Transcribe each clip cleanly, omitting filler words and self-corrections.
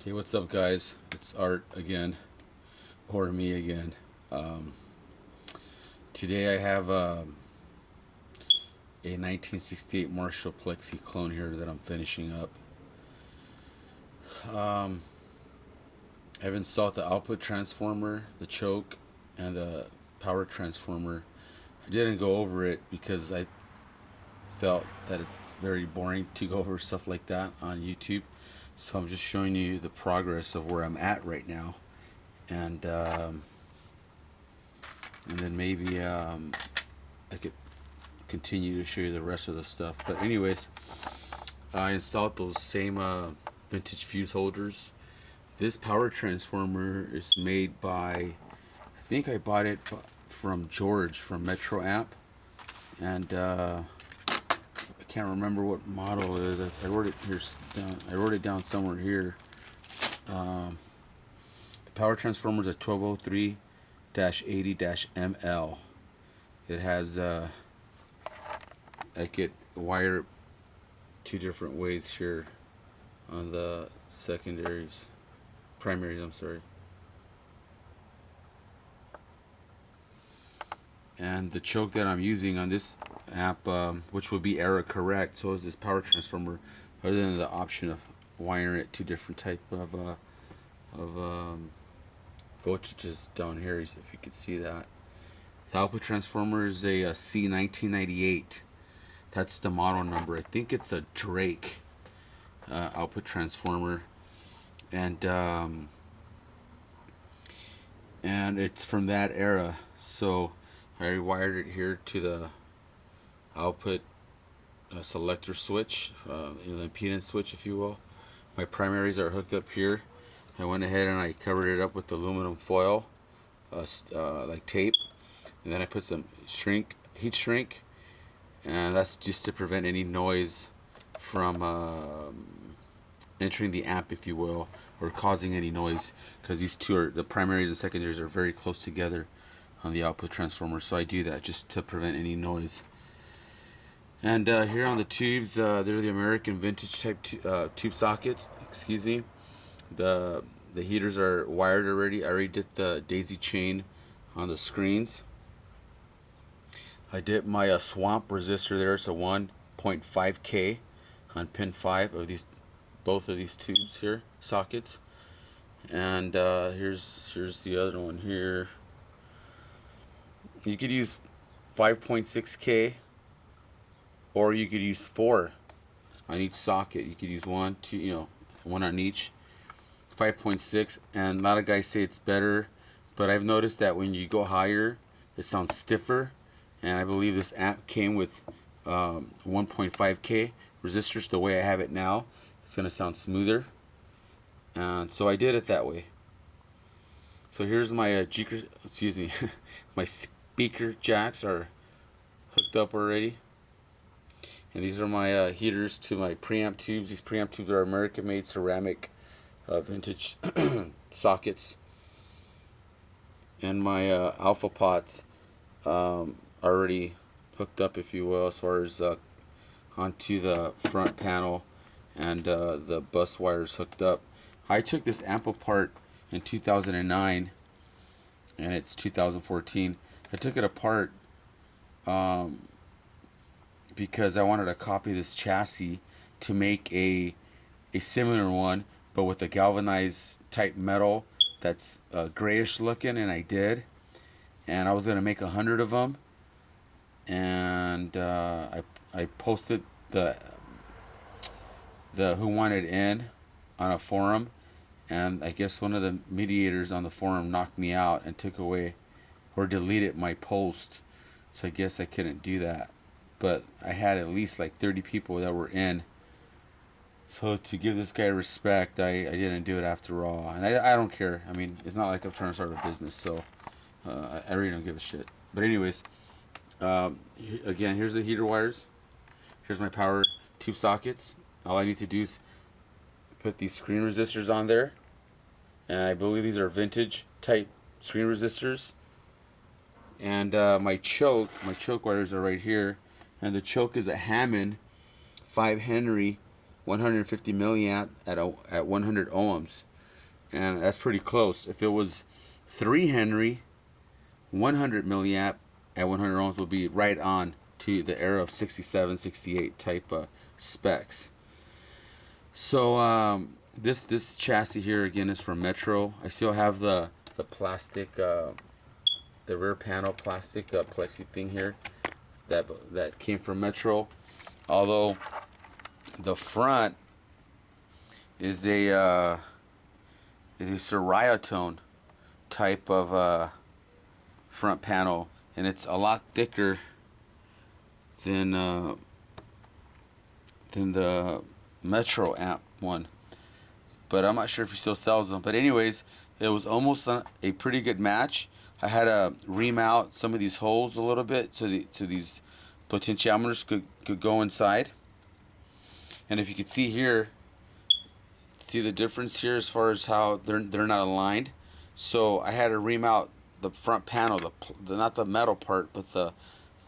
Okay, what's up, guys? It's Art again, or me again. Um, Today I have a 1968 Marshall Plexi clone here that I'm finishing up. Um, I've installed the output transformer, the choke, and the power transformer. I didn't go over it because I felt that it's very boring to go over stuff like that on YouTube. So I'm just showing you the progress of where I'm at right now. And then maybe I could continue to show you the rest of the stuff. But anyways, I installed those same vintage fuse holders. This power transformer is made by, I think I bought it from George from Metro Amp, and I can't remember what model it is. I wrote it here down. I wrote it down somewhere here. The power transformer is a 1203-80-ML. It has I could wire two different ways here on the primaries, I'm sorry. And the choke that I'm using on this app, which will be error correct, so is this power transformer, other than the option of wiring it two different type of voltages down here, if you could see that. The output transformer is a C1998. That's the model number. I think it's a Drake output transformer, and it's from that era. So I rewired it here to the output selector switch, the impedance switch, if you will. My primaries are hooked up here. I went ahead and I covered it up with aluminum foil, like tape, and then I put some heat shrink, and that's just to prevent any noise from entering the amp, if you will, or causing any noise, because these two are, the primaries and secondaries are very close together on the output transformer. So I do that just to prevent any noise. And here on the tubes, they're the American vintage type tube sockets. Excuse me. The heaters are wired already. I already did the daisy chain on the screens. I did my swamp resistor there. It's a 1.5K on pin 5 of both of these tubes here, sockets. And here's the other one here. You could use 5.6K, or you could use 4 on each socket. You could use 1, 2, one on each. 5.6, and a lot of guys say it's better, but I've noticed that when you go higher, it sounds stiffer. And I believe this amp came with 1.5K resistors. The way I have it now, it's gonna sound smoother, and so I did it that way. So here's my my speaker jacks are hooked up already, and these are my heaters to my preamp tubes. These preamp tubes are American-made ceramic vintage sockets, and my alpha pots already hooked up, if you will, as far as onto the front panel, and the bus wires hooked up. I took this amp apart in 2009, and it's 2014. I took it apart because I wanted to copy this chassis to make a similar one, but with a galvanized type metal that's grayish looking, and I did. And I was gonna make 100 of them, and I posted the who wanted in on a forum, and I guess one of the mediators on the forum knocked me out and took away or deleted my post. So I guess I couldn't do that, but I had at least like 30 people that were in. So to give this guy respect, I didn't do it after all, and I don't care. I mean, it's not like I'm trying to start a business, so I really don't give a shit. But anyways, again, here's the heater wires. Here's my power tube sockets. All I need to do is put these screen resistors on there, and I believe these are vintage type screen resistors. And my choke wires are right here, and the choke is a Hammond 5 Henry 150 milliamp at 100 ohms. and that's pretty close. If it was 3 Henry, 100 milliamp at 100 ohms would be right on to the era of 67, 68 type specs. So this chassis here again is from Metro. I still have the plastic, the rear panel plastic Plexi thing here that came from Metro. Although the front is a seriatone type of front panel, and it's a lot thicker than the Metro amp one. But I'm not sure if he still sells them. But anyways, it was almost a pretty good match. I had to ream out some of these holes a little bit so these potentiometers could go inside. And if you can see here, see the difference here as far as how they're not aligned. So I had to ream out the front panel, the not the metal part, but the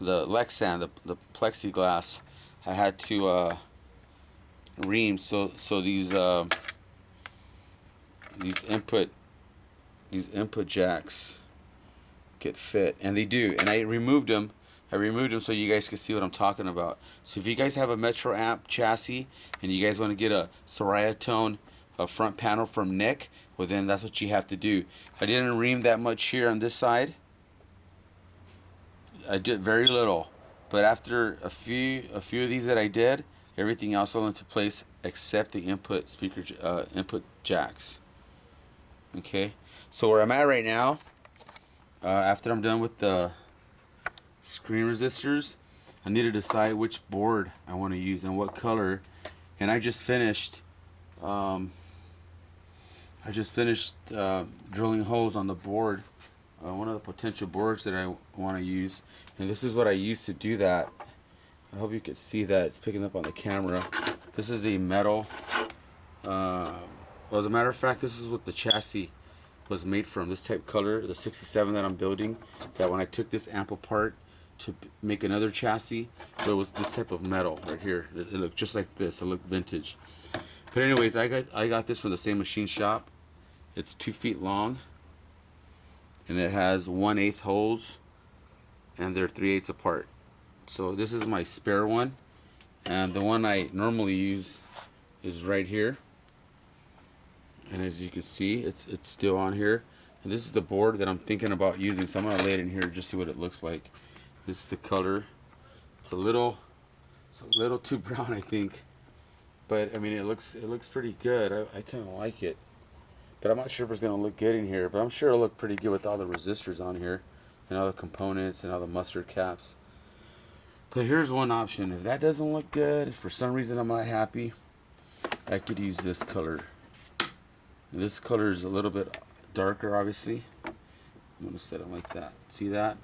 Lexan, the plexiglass. I had to ream so these input jacks get fit, and they do. And I removed them so you guys can see what I'm talking about. So if you guys have a Metro amp chassis and you guys want to get a seriatone front panel from Nick, well then that's what you have to do. I didn't ream that much here on this side. I did very little, but after a few of these that I did, everything else fell into place except the input jacks. Okay, so where I'm at right now, after I'm done with the screen resistors, I need to decide which board I want to use and what color. And I just finished drilling holes on the board, one of the potential boards that I want to use, and this is what I used to do that. I hope you can see that. It's picking up on the camera. This is a metal, well, as a matter of fact, this is what the chassis was made from, this type color, the 67 that I'm building, that when I took this amp apart to make another chassis, it was this type of metal right here. It looked just like this. It looked vintage. But anyways, I got this from the same machine shop. It's 2 feet long, and it has 1/8 holes, and they're 3/8 apart. So this is my spare one, and the one I normally use is right here. And as you can see, it's still on here. And this is the board that I'm thinking about using. So I'm gonna lay it in here just see what it looks like. This is the color. It's a little too brown, I think. But I mean, it looks pretty good. I kind of like it. But I'm not sure if it's gonna look good in here. But I'm sure it'll look pretty good with all the resistors on here, and all the components and all the mustard caps. But here's one option. If that doesn't look good, if for some reason I'm not happy, I could use this color. And this color is a little bit darker, obviously. I'm gonna set it like that. See that?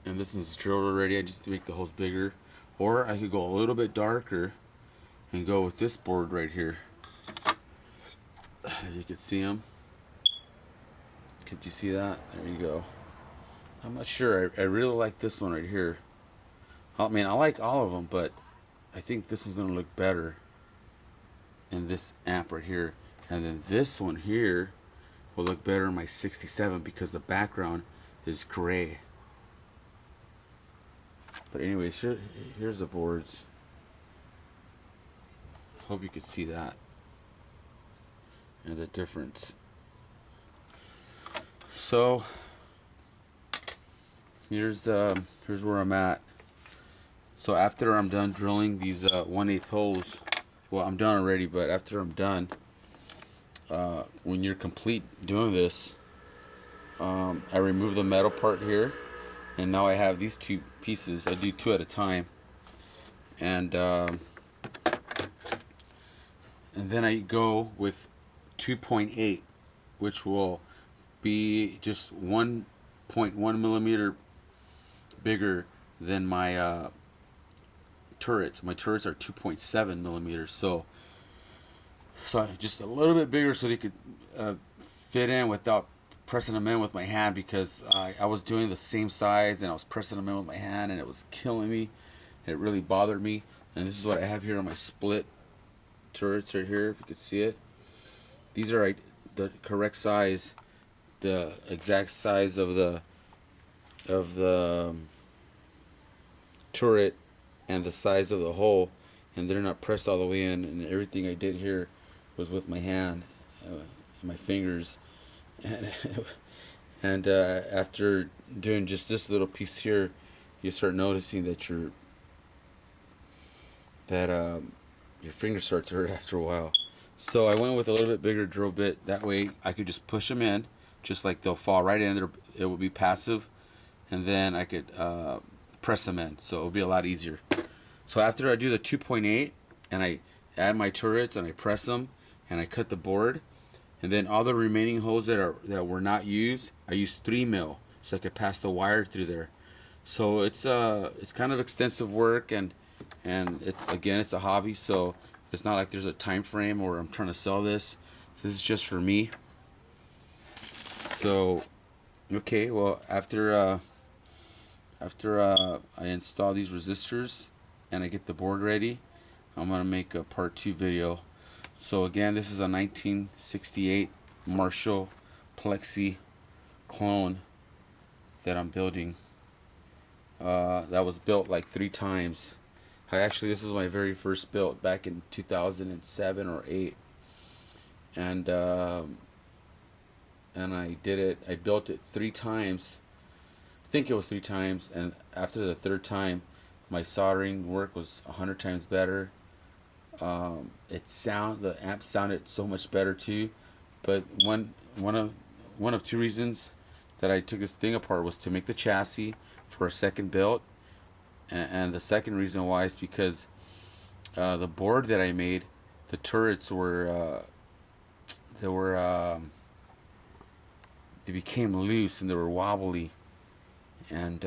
And this one's drilled already. I just make the holes bigger. Or I could go a little bit darker and go with this board right here. You can see them. Could you see that? There you go. I'm not sure. I really like this one right here. I mean, I like all of them, but I think this one's gonna look better in this amp right here. And then this one here will look better in my 67 because the background is gray. But anyways, here's the boards. Hope you could see that and the difference. So here's where I'm at. So after I'm done drilling these 1/8 holes, well, I'm done already, but after I'm done, when you're complete doing this, I remove the metal part here, and now I have these 2 pieces. I do 2 at a time, and then I go with 2.8, which will be just 1.1 millimeter bigger than my turrets. My turrets are 2.7 millimeters, so just a little bit bigger so they could fit in without pressing them in with my hand, because I was doing the same size and I was pressing them in with my hand and it was killing me. It really bothered me. And this is what I have here on my split turrets right here, if you could see it. These are the correct size, the exact size of the turret and the size of the hole, and they're not pressed all the way in. And everything I did here was with my hand, my fingers, and after doing just this little piece here, you start noticing that your fingers start to hurt after a while. So I went with a little bit bigger drill bit. That way I could just push them in, just like they'll fall right in. It will be passive, and then I could press them in. So it'll be a lot easier. So after I do the 2.8 and I add my turrets and I press them and I cut the board, and then all the remaining holes that were not used, I used 3 mil so I could pass the wire through there. So it's kind of extensive work, and it's a hobby, so it's not like there's a time frame or I'm trying to sell this. This is just for me. So okay, well after I install these resistors and I get the board ready, I'm gonna make a part 2 video. So again, this is a 1968 Marshall Plexi clone that I'm building. That was built like 3 times. This was my very first build back in 2007 or 8, and I did it. I built it 3 times. I think it was 3 times, and after the 3rd time, my soldering work was 100 times better. The amp sounded so much better too. But one of 2 reasons that I took this thing apart was to make the chassis for a second build, and the second reason why is because the board that I made, the turrets were they became loose and they were wobbly, and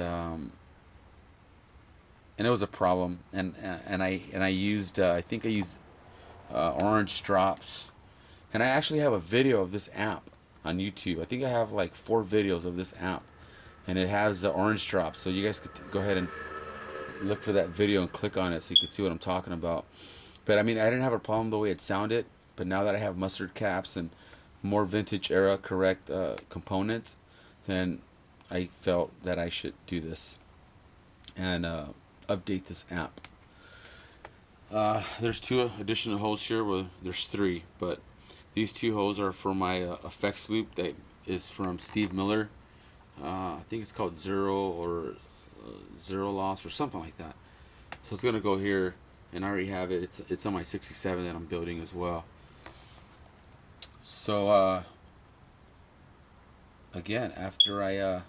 it was a problem. And I used I think I used orange drops, and I actually have a video of this amp on YouTube. I think I have like 4 videos of this amp, and it has the orange drops. So you guys could go ahead and look for that video and click on it so you can see what I'm talking about. But I mean, I didn't have a problem the way it sounded, but now that I have mustard caps and more vintage era correct components, then I felt that I should do this and update this amp. There's 2 additional holes here. Well, there's 3, but these 2 holes are for my effects loop that is from Steve Miller. I think it's called Zero Loss or something like that. So it's gonna go here, and I already have it. It's on my 67 that I'm building as well. So again, after I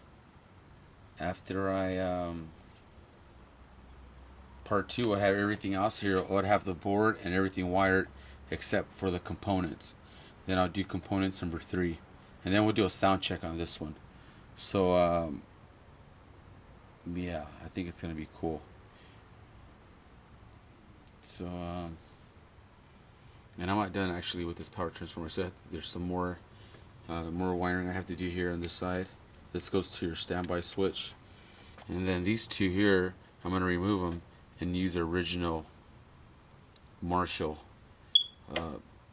part 2, I'd have everything else here. I'd have the board and everything wired except for the components. Then I'll do components number 3, and then we'll do a sound check on this one. So yeah, I think it's gonna be cool. So and I'm not done actually with this power transformer. So there's some more wiring I have to do here on this side. This goes to your standby switch, and then these 2 here, I'm gonna remove them and use original Marshall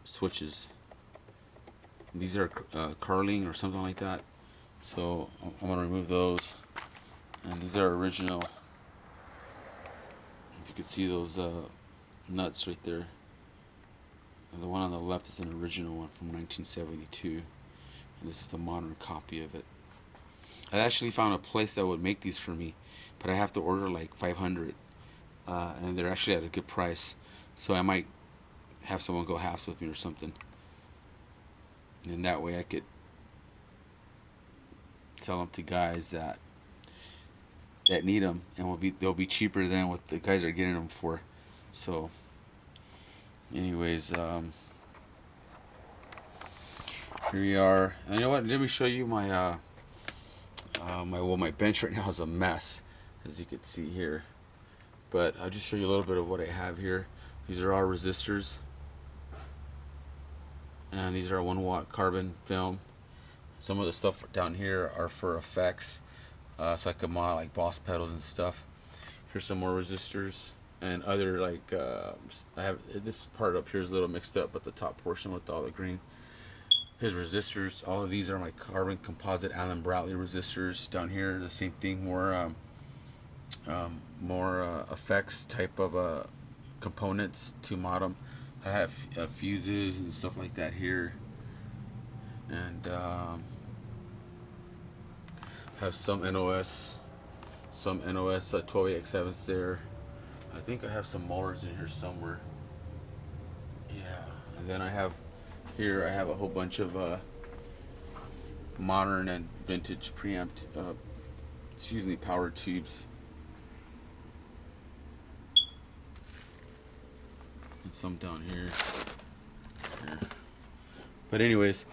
switches. These are Carling or something like that. So I'm gonna remove those, and these are original. If you could see those nuts right there, and the one on the left is an original one from 1972, and this is the modern copy of it. I actually found a place that would make these for me, but I have to order like 500, and they're actually at a good price, so I might have someone go halves with me or something, and that way I could sell them to guys that need them, and they'll be cheaper than what the guys are getting them for. So anyways, here we are. And you know what, let me show you my my bench right now is a mess, as you can see here, but I'll just show you a little bit of what I have here. These are all resistors, and these are 1-watt carbon film. Some of the stuff down here are for effects, so I can mod like boss pedals and stuff. Here's some more resistors. and other like I have this part up here is a little mixed up, but the top portion with all the green. His resistors, all of these are my carbon composite Allen Bradley resistors. Down here, the same thing, more effects type of components to mod them. I have fuses and stuff like that here, and have some NOS 12AX7s there. I think I have some motors in here somewhere. Yeah, and then I have a whole bunch of modern and vintage preamp, power tubes. And some down here. But anyways,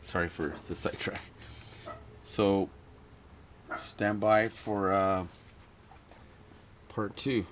sorry for the sidetrack. So stand by for part 2.